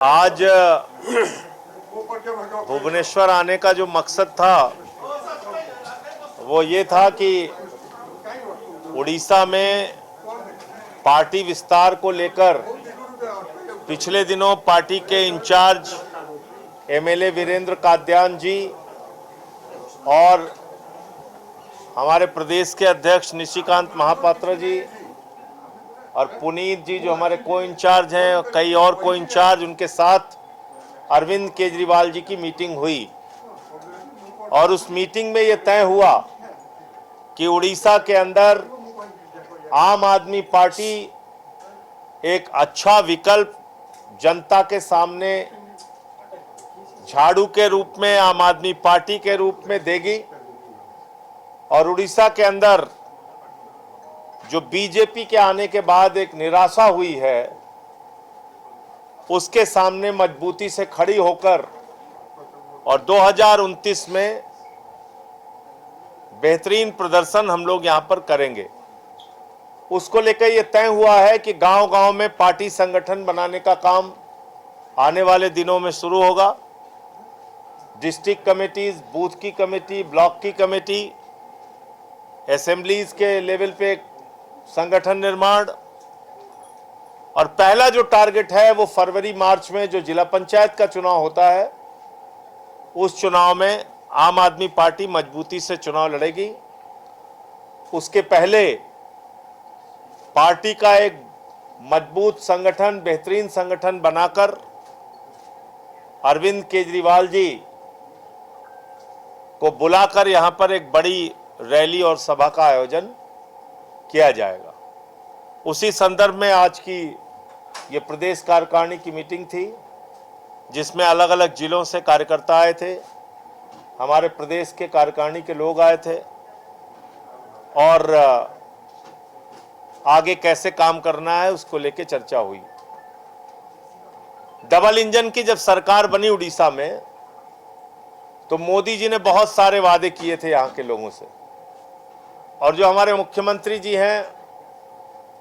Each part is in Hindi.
आज भुवनेश्वर आने का जो मकसद था वो ये था कि उड़ीसा में पार्टी विस्तार को लेकर पिछले दिनों पार्टी के इंचार्ज एमएलए वीरेंद्र कादियान जी और हमारे प्रदेश के अध्यक्ष निशिकांत महापात्रा जी और पुनीत जी जो हमारे को इंचार्ज हैं और कई और को इंचार्ज, उनके साथ अरविंद केजरीवाल जी की मीटिंग हुई और उस मीटिंग में ये तय हुआ कि उड़ीसा के अंदर आम आदमी पार्टी एक अच्छा विकल्प जनता के सामने झाड़ू के रूप में, आम आदमी पार्टी के रूप में देगी और उड़ीसा के अंदर जो बीजेपी के आने के बाद एक निराशा हुई है उसके सामने मजबूती से खड़ी होकर और 2029 में बेहतरीन प्रदर्शन हम लोग यहां पर करेंगे। उसको लेकर यह तय हुआ है कि गांव-गांव में पार्टी संगठन बनाने का काम आने वाले दिनों में शुरू होगा। डिस्ट्रिक्ट कमेटीज, बूथ की कमेटी, ब्लॉक की कमेटी, असेंबलीज के लेवल पे संगठन निर्माण और पहला जो टारगेट है वो फरवरी मार्च में जो जिला पंचायत का चुनाव होता है उस चुनाव में आम आदमी पार्टी मजबूती से चुनाव लड़ेगी। उसके पहले पार्टी का एक मजबूत संगठन, बेहतरीन संगठन बनाकर अरविंद केजरीवाल जी को बुलाकर यहां पर एक बड़ी रैली और सभा का आयोजन किया जाएगा। उसी संदर्भ में आज की ये प्रदेश कार्यकारिणी की मीटिंग थी जिसमें अलग अलग जिलों से कार्यकर्ता आए थे, हमारे प्रदेश के कार्यकारिणी के लोग आए थे और आगे कैसे काम करना है उसको लेके चर्चा हुई। डबल इंजन की जब सरकार बनी उड़ीसा में तो मोदी जी ने बहुत सारे वादे किए थे यहाँ के लोगों से और जो हमारे मुख्यमंत्री जी हैं,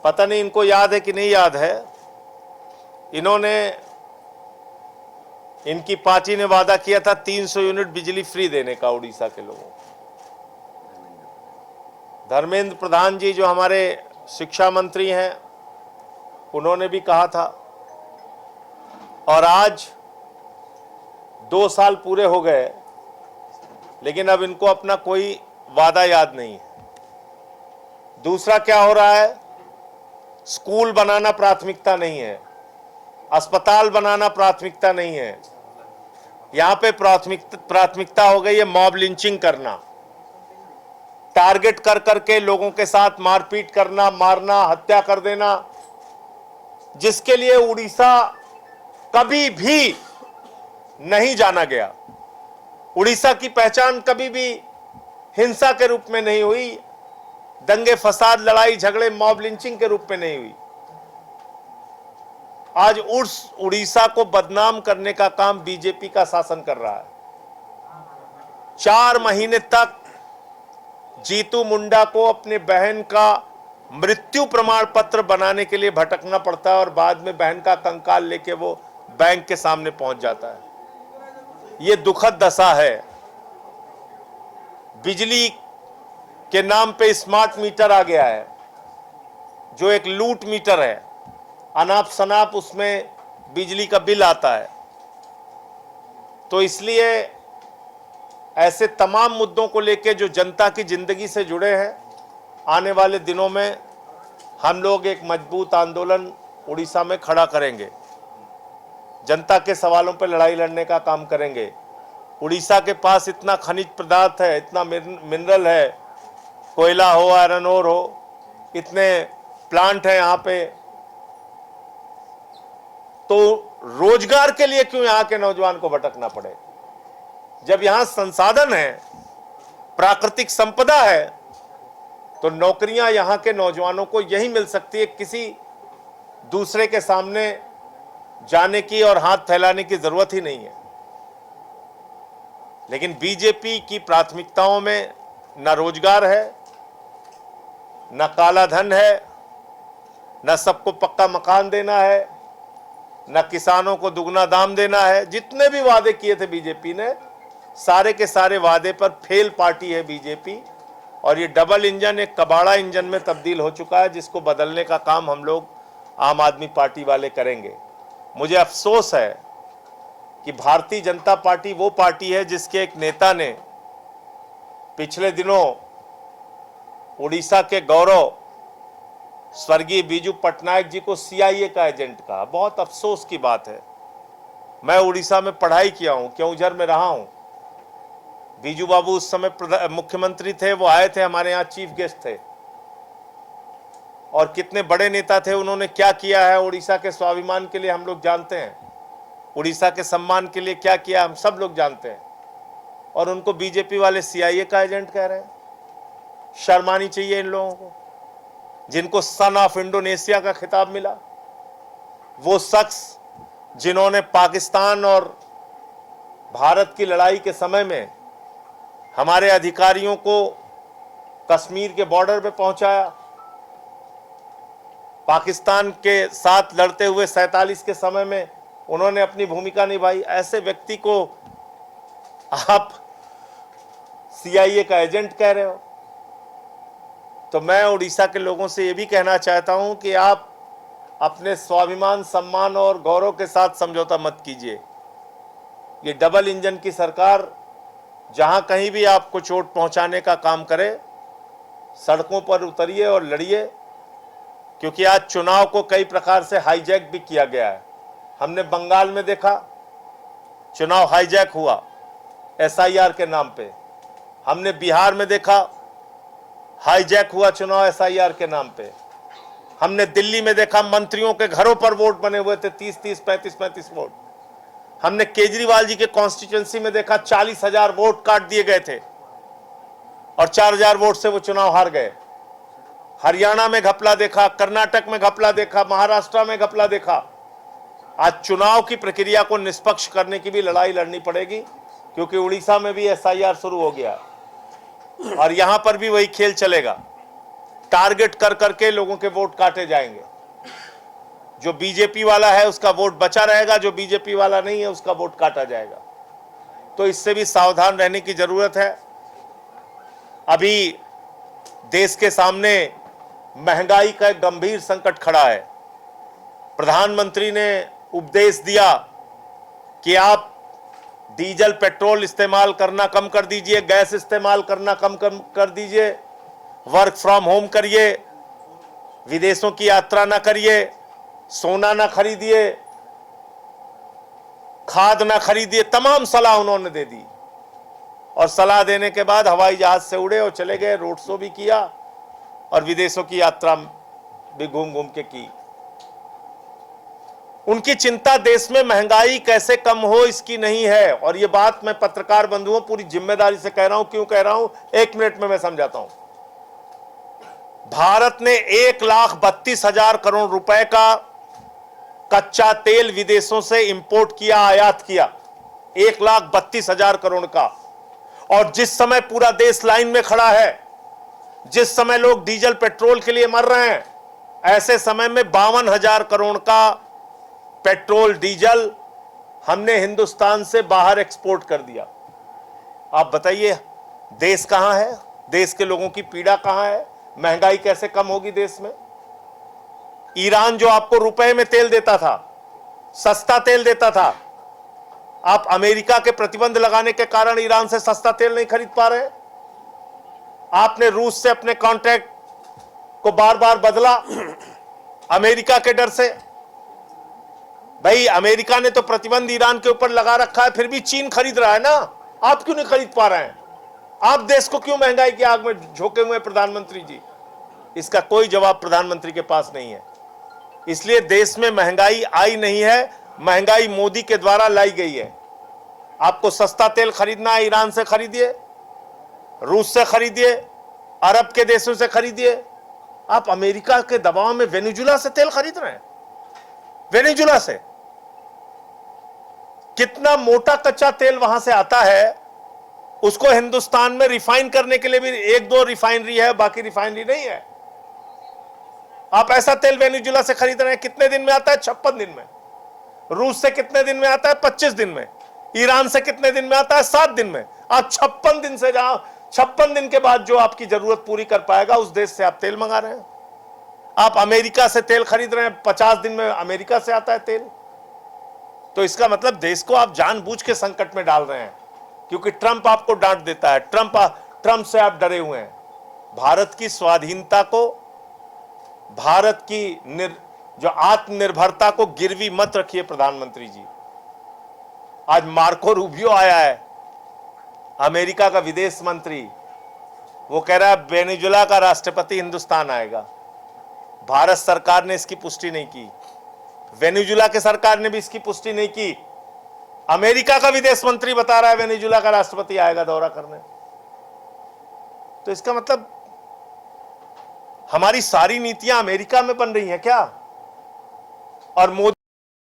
पता नहीं इनको याद है कि नहीं याद है, इन्होंने, इनकी पार्टी ने वादा किया था 300 यूनिट बिजली फ्री देने का उड़ीसा के लोगों को। धर्मेंद्र प्रधान जी जो हमारे शिक्षा मंत्री हैं उन्होंने भी कहा था और आज 2 साल पूरे हो गए लेकिन अब इनको अपना कोई वादा याद नहीं है। दूसरा क्या हो रहा है, स्कूल बनाना प्राथमिकता नहीं है, अस्पताल बनाना प्राथमिकता नहीं है, यहां पे प्राथमिकता हो गई है मॉब लिंचिंग करना, टारगेट कर करके लोगों के साथ मारपीट करना, मारना, हत्या कर देना, जिसके लिए उड़ीसा कभी भी नहीं जाना गया। उड़ीसा की पहचान कभी भी हिंसा के रूप में नहीं हुई, दंगे फसाद, लड़ाई झगड़े, मॉब लिंचिंग के रूप में नहीं हुई। आज उड़ीसा को बदनाम करने का काम बीजेपी का शासन कर रहा है। 4 महीने तक जीतू मुंडा को अपने बहन का मृत्यु प्रमाण पत्र बनाने के लिए भटकना पड़ता है और बाद में बहन का कंकाल लेके वो बैंक के सामने पहुंच जाता है। ये दुखद दशा है। बिजली के नाम पे स्मार्ट मीटर आ गया है जो एक लूट मीटर है, अनाप शनाप उसमें बिजली का बिल आता है। तो इसलिए ऐसे तमाम मुद्दों को लेके जो जनता की जिंदगी से जुड़े हैं, आने वाले दिनों में हम लोग एक मजबूत आंदोलन उड़ीसा में खड़ा करेंगे, जनता के सवालों पर लड़ाई लड़ने का काम करेंगे। उड़ीसा के पास इतना खनिज पदार्थ है, इतना मिनरल है, कोयला हो, आयरन ओर हो, इतने प्लांट है यहाँ पे, तो रोजगार के लिए क्यों यहाँ के नौजवान को भटकना पड़े? जब यहाँ संसाधन है, प्राकृतिक संपदा है, तो नौकरियां यहाँ के नौजवानों को यही मिल सकती है, किसी दूसरे के सामने जाने की और हाथ फैलाने की जरूरत ही नहीं है। लेकिन बीजेपी की प्राथमिकताओं में न रोजगार है, न काला धन है, न सबको पक्का मकान देना है, न किसानों को दुगना दाम देना है। जितने भी वादे किए थे बीजेपी ने, सारे के सारे वादे पर फेल पार्टी है बीजेपी। और ये डबल इंजन एक कबाड़ा इंजन में तब्दील हो चुका है, जिसको बदलने का काम हम लोग आम आदमी पार्टी वाले करेंगे। मुझे अफसोस है कि भारतीय जनता पार्टी वो पार्टी है जिसके एक नेता ने पिछले दिनों उड़ीसा के गौरव स्वर्गीय बीजू पटनायक जी को सीआईए का एजेंट कहा। बहुत अफसोस की बात है। मैं उड़ीसा में पढ़ाई किया हूं, केवंझर में रहा हूं। बीजू बाबू उस समय मुख्यमंत्री थे, वो आए थे, हमारे यहाँ चीफ गेस्ट थे। और कितने बड़े नेता थे, उन्होंने क्या किया है उड़ीसा के स्वाभिमान के लिए हम लोग जानते हैं। उड़ीसा के सम्मान के लिए क्या किया हम सब लोग जानते हैं। और उनको बीजेपी वाले सीआईए का एजेंट कह रहे हैं। शर्म आनी चाहिए इन लोगों को, जिनको सन ऑफ इंडोनेशिया का खिताब मिला। वो शख्स जिन्होंने पाकिस्तान और भारत की लड़ाई के समय में हमारे अधिकारियों को कश्मीर के बॉर्डर पे पहुंचाया, पाकिस्तान के साथ लड़ते हुए 47 के समय में उन्होंने अपनी भूमिका निभाई। ऐसे व्यक्ति को आप सीआईए का एजेंट कह रहे हो। तो मैं उड़ीसा के लोगों से यह भी कहना चाहता हूं कि आप अपने स्वाभिमान, सम्मान और गौरव के साथ समझौता मत कीजिए। ये डबल इंजन की सरकार जहां कहीं भी आपको चोट पहुंचाने का काम करे, सड़कों पर उतरिए और लड़िए। क्योंकि आज चुनाव को कई प्रकार से हाईजैक भी किया गया है। हमने बंगाल में देखा चुनाव हाईजैक हुआ एसआईआर के नाम पे। हमने बिहार में देखा हाईजैक हुआ चुनाव एसआईआर के नाम पे। हमने दिल्ली में देखा मंत्रियों के घरों पर वोट बने हुए थे, 30-30, 35-35 वोट। हमने केजरीवाल जी के कॉन्स्टिट्यूंसी में देखा 40,000 वोट काट दिए गए थे और 4,000 वोट से वो चुनाव हार गए। हरियाणा में घपला देखा, कर्नाटक में घपला देखा, महाराष्ट्र में घपला देखा। आज चुनाव की प्रक्रिया को निष्पक्ष करने की भी लड़ाई लड़नी पड़ेगी, क्योंकि उड़ीसा में भी एसआईआर शुरू हो गया और यहां पर भी वही खेल चलेगा। टारगेट कर करके लोगों के वोट काटे जाएंगे। जो बीजेपी वाला है उसका वोट बचा रहेगा, जो बीजेपी वाला नहीं है उसका वोट काटा जाएगा। तो इससे भी सावधान रहने की जरूरत है। अभी देश के सामने महंगाई का एक गंभीर संकट खड़ा है। प्रधानमंत्री ने उपदेश दिया कि आप डीजल पेट्रोल इस्तेमाल करना कम कर दीजिए, गैस इस्तेमाल करना कम कर दीजिए, वर्क फ्रॉम होम करिए, विदेशों की यात्रा ना करिए, सोना ना खरीदिए, खाद ना खरीदिए। तमाम सलाह उन्होंने दे दी और सलाह देने के बाद हवाई जहाज से उड़े और चले गए। रोड शो भी किया और विदेशों की यात्रा भी घूम घूम के की। उनकी चिंता देश में महंगाई कैसे कम हो इसकी नहीं है। और ये बात मैं पत्रकार बंधुओं पूरी जिम्मेदारी से कह रहा हूं। क्यों कह रहा हूं, 1 मिनट में मैं समझाता हूं। भारत ने 1,32,000 करोड़ रुपए का कच्चा तेल विदेशों से इंपोर्ट किया, आयात किया, 1,32,000 करोड़ का। और जिस समय पूरा देश लाइन में खड़ा है, जिस समय लोग डीजल पेट्रोल के लिए मर रहे हैं, ऐसे समय में 52,000 करोड़ का पेट्रोल डीजल हमने हिंदुस्तान से बाहर एक्सपोर्ट कर दिया। आप बताइए देश कहां है, देश के लोगों की पीड़ा कहां है, महंगाई कैसे कम होगी देश में। ईरान जो आपको रुपए में तेल देता था, सस्ता तेल देता था, आप अमेरिका के प्रतिबंध लगाने के कारण ईरान से सस्ता तेल नहीं खरीद पा रहे। आपने रूस से अपने कॉन्ट्रैक्ट को बार बार बदला अमेरिका के डर से। भाई अमेरिका ने तो प्रतिबंध ईरान के ऊपर लगा रखा है, फिर भी चीन खरीद रहा है ना। आप क्यों नहीं खरीद पा रहे हैं? आप देश को क्यों महंगाई की आग में झोंके हुए प्रधानमंत्री जी? इसका कोई जवाब प्रधानमंत्री के पास नहीं है। इसलिए देश में महंगाई आई नहीं है, महंगाई मोदी के द्वारा लाई गई है। आपको सस्ता तेल खरीदना है, ईरान से खरीदिए, रूस से खरीदिए, अरब के देशों से खरीदिए। आप अमेरिका के दबाव में वेनेजुला से तेल खरीद रहे हैं। वेनेजुला से कितना मोटा कच्चा तेल वहां से आता है, उसको हिंदुस्तान में रिफाइन करने के लिए भी 1-2 रिफाइनरी है, बाकी रिफाइनरी नहीं है। आप ऐसा तेल वेनेजुला से खरीद रहे हैं, कितने दिन में आता है? 56 दिन में। रूस से कितने दिन में आता है? 25 दिन में। ईरान से कितने दिन में आता है? 7 दिन में। आज 56 दिन से जहां 56 दिन के बाद जो आपकी जरूरत पूरी कर पाएगा उस देश से आप तेल मंगा रहे हैं। आप अमेरिका से तेल खरीद रहे हैं, 50 दिन में अमेरिका से आता है तेल। तो इसका मतलब देश को आप जानबूझ के संकट में डाल रहे हैं, क्योंकि ट्रंप आपको डांट देता है। ट्रंप से आप डरे हुए हैं। भारत की स्वाधीनता को, भारत की जो आत्मनिर्भरता को गिरवी मत रखिए प्रधानमंत्री जी। आज मार्को रूबियो आया है, अमेरिका का विदेश मंत्री, वो कह रहा है वेनेजुएला का राष्ट्रपति हिंदुस्तान आएगा। भारत सरकार ने इसकी पुष्टि नहीं की, वेनेजुएला के सरकार ने भी इसकी पुष्टि नहीं की। अमेरिका का विदेश मंत्री बता रहा है वेनेजुएला का राष्ट्रपति आएगा दौरा करने। तो इसका मतलब हमारी सारी नीतियां अमेरिका में बन रही हैं क्या? और मोदी